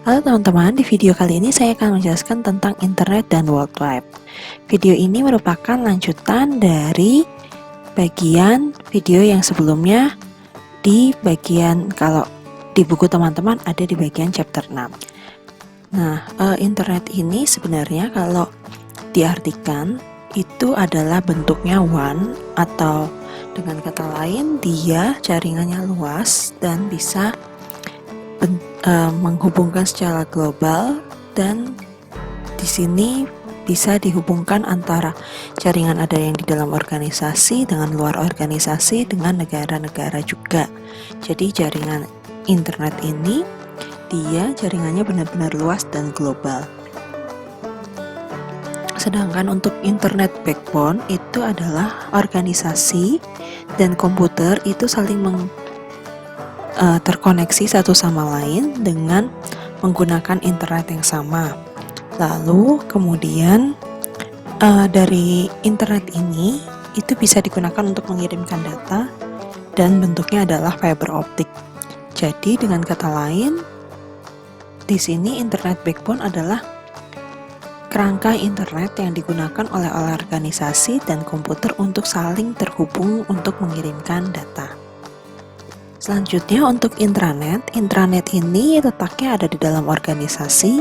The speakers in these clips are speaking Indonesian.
Halo teman-teman, di video kali ini saya akan menjelaskan tentang internet dan World Wide Web. Video ini merupakan lanjutan dari bagian video yang sebelumnya di bagian, kalau di buku teman-teman ada di bagian chapter 6. Nah, internet ini sebenarnya kalau diartikan itu adalah bentuknya WAN, atau dengan kata lain dia jaringannya luas dan bisa menghubungkan secara global, dan di sini bisa dihubungkan antara jaringan ada yang di dalam organisasi dengan luar organisasi dengan negara-negara juga. Jadi jaringan internet ini dia jaringannya benar-benar luas dan global. Sedangkan untuk internet backbone itu adalah organisasi dan komputer itu saling terkoneksi satu sama lain dengan menggunakan internet yang sama. Lalu kemudian dari internet ini itu bisa digunakan untuk mengirimkan data dan bentuknya adalah fiber optik. Jadi dengan kata lain, di sini internet backbone adalah kerangka internet yang digunakan oleh organisasi dan komputer untuk saling terhubung untuk mengirimkan data. Selanjutnya untuk intranet ini letaknya ada di dalam organisasi,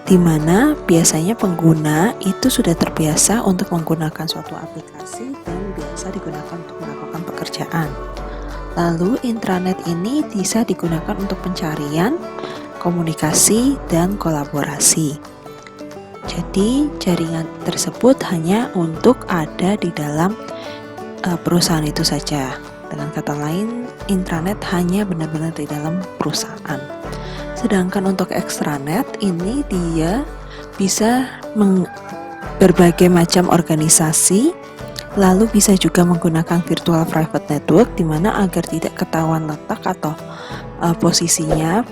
di mana biasanya pengguna itu sudah terbiasa untuk menggunakan suatu aplikasi dan biasa digunakan untuk melakukan pekerjaan. Lalu intranet ini bisa digunakan untuk pencarian, komunikasi, dan kolaborasi. Jadi jaringan tersebut hanya untuk ada di dalam perusahaan itu saja. Dengan kata lain, intranet hanya benar-benar di dalam perusahaan. Sedangkan untuk extranet ini dia bisa berbagai macam organisasi, lalu bisa juga menggunakan virtual private network, di mana agar tidak ketahuan letak atau posisinya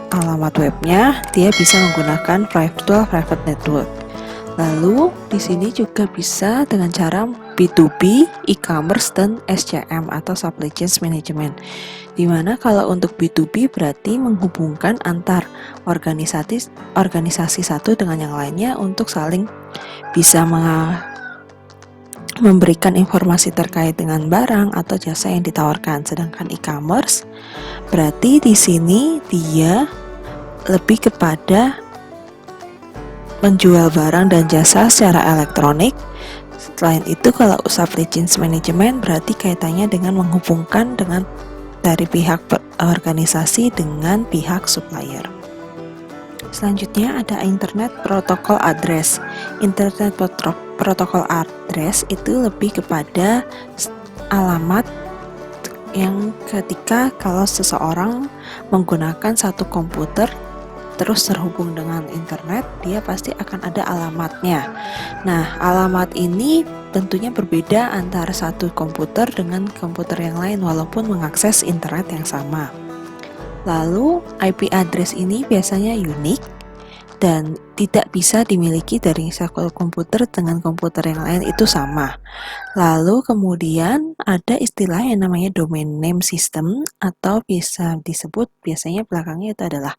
alamat webnya, dia bisa menggunakan virtual private network. Lalu di sini juga bisa dengan cara B2B, e-commerce, dan SCM atau supply chain management. Dimana kalau untuk B2B berarti menghubungkan antar organisasi satu dengan yang lainnya untuk saling bisa memberikan informasi terkait dengan barang atau jasa yang ditawarkan. Sedangkan e-commerce berarti di sini dia lebih kepada menjual barang dan jasa secara elektronik. Selain itu, kalau supply chain management berarti kaitannya dengan menghubungkan dengan dari pihak organisasi dengan pihak supplier. Selanjutnya ada internet protokol address. Internet protokol address itu lebih kepada alamat yang ketika kalau seseorang menggunakan satu komputer terus terhubung dengan internet, dia pasti akan ada alamatnya. Nah, alamat ini tentunya berbeda antara satu komputer dengan komputer yang lain walaupun mengakses internet yang sama. Lalu, IP address ini biasanya unik dan tidak bisa dimiliki dari satu komputer dengan komputer yang lain itu sama. Lalu kemudian ada istilah yang namanya domain name system, atau bisa disebut biasanya belakangnya itu adalah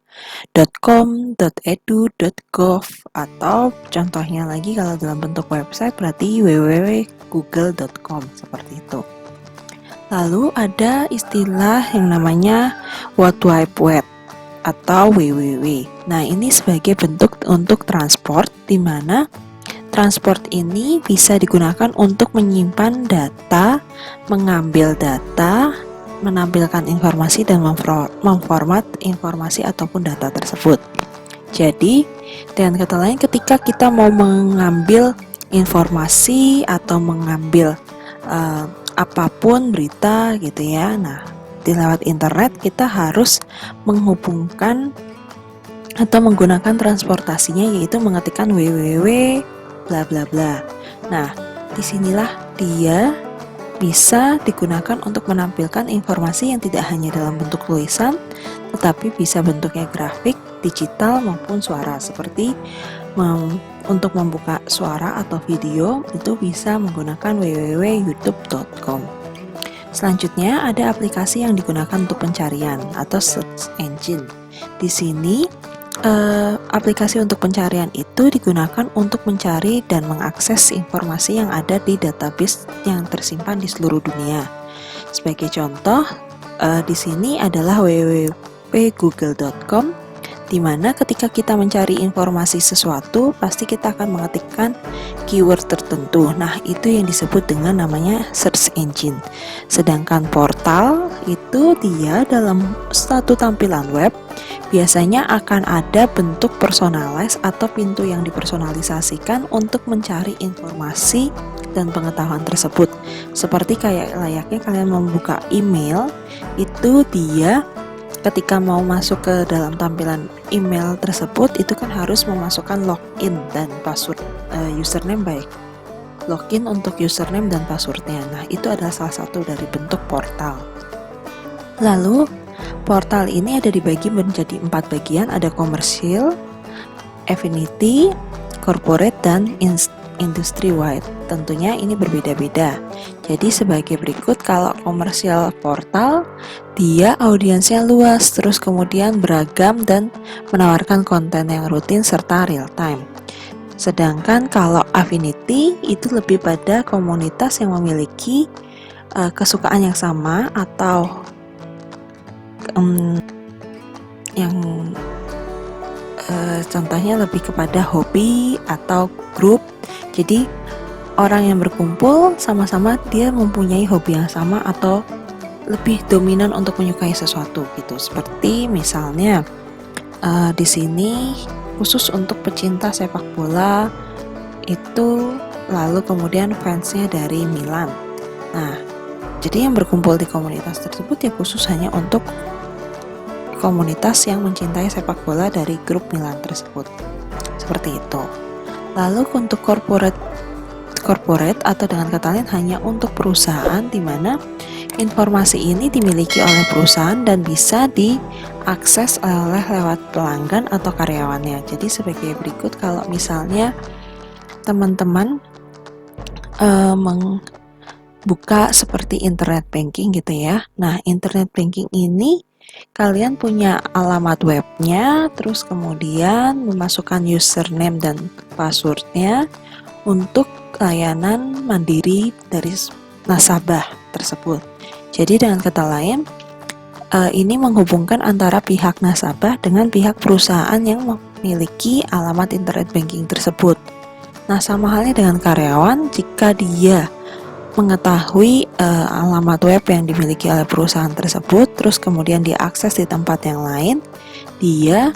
.com, .edu, .gov, atau contohnya lagi kalau dalam bentuk website berarti www.google.com, seperti itu. Lalu ada istilah yang namanya World Wide Web atau WWW. Nah, ini sebagai bentuk untuk transport, di mana transport ini bisa digunakan untuk menyimpan data, mengambil data, menampilkan informasi, dan memformat informasi ataupun data tersebut. Jadi, dengan kata lain, ketika kita mau mengambil informasi atau mengambil apapun berita gitu ya, nah di lewat internet kita harus menghubungkan atau menggunakan transportasinya, yaitu mengetikkan www bla bla bla. Nah, disinilah dia bisa digunakan untuk menampilkan informasi yang tidak hanya dalam bentuk tulisan, tetapi bisa bentuknya grafik, digital maupun suara. Seperti untuk membuka suara atau video itu bisa menggunakan www.youtube.com. Selanjutnya ada aplikasi yang digunakan untuk pencarian atau search engine. Di sini aplikasi untuk pencarian itu digunakan untuk mencari dan mengakses informasi yang ada di database yang tersimpan di seluruh dunia. Sebagai contoh, di sini adalah www.google.com, di mana ketika kita mencari informasi sesuatu, pasti kita akan mengetikkan keyword tertentu. Nah, itu yang disebut dengan namanya search engine. Sedangkan portal itu dia dalam satu tampilan web biasanya akan ada bentuk personalized atau pintu yang dipersonalisasikan untuk mencari informasi dan pengetahuan tersebut. Seperti kayak layaknya kalian membuka email, itu dia ketika mau masuk ke dalam tampilan email tersebut itu kan harus memasukkan login dan password, username baik login untuk username dan passwordnya. Nah, itu adalah salah satu dari bentuk portal. Lalu portal ini ada dibagi menjadi 4 bagian, ada komersial, affinity, corporate, dan industry wide. Tentunya ini berbeda-beda. Jadi sebagai berikut, kalau komersial portal, dia audiensnya luas, terus kemudian beragam dan menawarkan konten yang rutin serta real time. Sedangkan kalau affinity itu lebih pada komunitas yang memiliki kesukaan yang sama atau yang contohnya lebih kepada hobi atau grup. Jadi orang yang berkumpul sama-sama dia mempunyai hobi yang sama atau lebih dominan untuk menyukai sesuatu gitu. Seperti misalnya di sini khusus untuk pecinta sepak bola itu, lalu kemudian fansnya dari Milan. Nah, jadi yang berkumpul di komunitas tersebut ya khusus hanya untuk komunitas yang mencintai sepak bola dari grup Milan tersebut. Seperti itu. Lalu untuk corporate atau dengan kata lain hanya untuk perusahaan, di mana informasi ini dimiliki oleh perusahaan dan bisa diakses oleh lewat pelanggan atau karyawannya. Jadi sebagai berikut, kalau misalnya teman-teman membuka seperti internet banking gitu ya. Nah, internet banking ini kalian punya alamat webnya, terus kemudian memasukkan username dan passwordnya untuk layanan mandiri dari nasabah tersebut. Jadi dengan kata lain, ini menghubungkan antara pihak nasabah dengan pihak perusahaan yang memiliki alamat internet banking tersebut. Nah, sama halnya dengan karyawan, jika dia mengetahui alamat web yang dimiliki oleh perusahaan tersebut, terus kemudian diakses di tempat yang lain, dia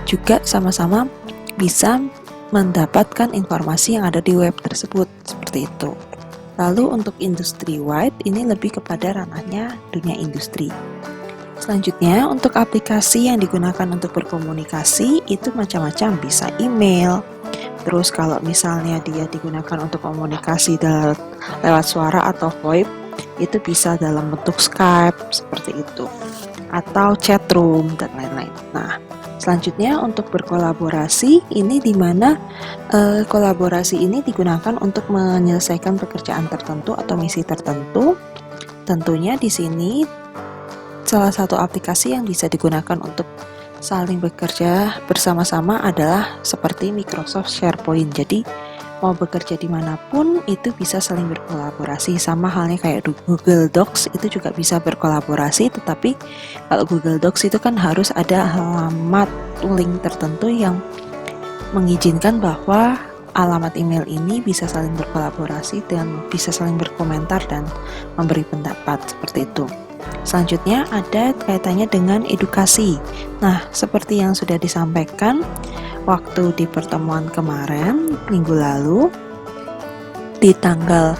juga sama-sama bisa mendapatkan informasi yang ada di web tersebut, seperti itu. Lalu untuk industry wide, ini lebih kepada ranahnya dunia industri. Selanjutnya, untuk aplikasi yang digunakan untuk berkomunikasi, itu macam-macam, bisa email. Terus kalau misalnya dia digunakan untuk komunikasi lewat suara atau VoIP, itu bisa dalam bentuk Skype, seperti itu. Atau chat room, dan lain-lain. Nah, selanjutnya untuk berkolaborasi, ini dimana kolaborasi ini digunakan untuk menyelesaikan pekerjaan tertentu atau misi tertentu. Tentunya di sini salah satu aplikasi yang bisa digunakan untuk saling bekerja bersama-sama adalah seperti Microsoft SharePoint. Jadi mau bekerja dimanapun itu bisa saling berkolaborasi. Sama halnya kayak Google Docs, itu juga bisa berkolaborasi. Tetapi kalau Google Docs itu kan harus ada alamat link tertentu yang mengizinkan bahwa alamat email ini bisa saling berkolaborasi dan bisa saling berkomentar dan memberi pendapat, seperti itu. Selanjutnya ada kaitannya dengan edukasi. Nah, seperti yang sudah disampaikan waktu di pertemuan kemarin, minggu lalu, di tanggal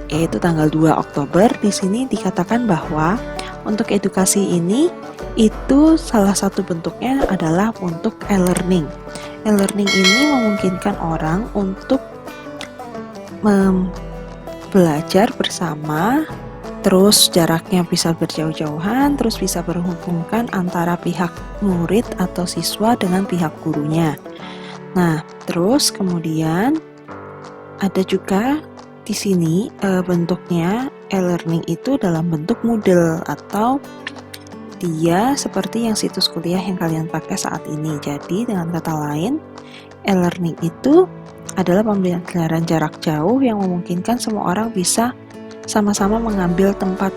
yaitu tanggal 2 Oktober, di sini dikatakan bahwa untuk edukasi ini itu salah satu bentuknya adalah untuk e-learning. E-learning ini memungkinkan orang untuk belajar bersama, terus jaraknya bisa berjauh-jauhan, terus bisa berhubungkan antara pihak murid atau siswa dengan pihak gurunya. Nah, terus kemudian ada juga di sini bentuknya e-learning itu dalam bentuk Moodle, atau dia seperti yang situs kuliah yang kalian pakai saat ini. Jadi dengan kata lain, e-learning itu adalah pembelajaran jarak jauh yang memungkinkan semua orang bisa sama-sama mengambil tempat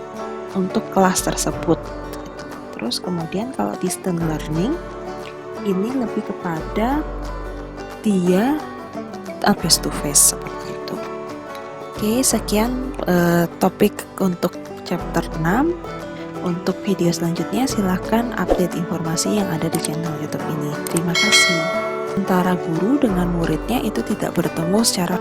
untuk kelas tersebut. Terus kemudian kalau distance learning ini lebih kepada dia face to face seperti itu. Oke, sekian topik untuk chapter 6. Untuk video selanjutnya silahkan update informasi yang ada di channel YouTube ini. Terima kasih. Antara guru dengan muridnya itu tidak bertemu secara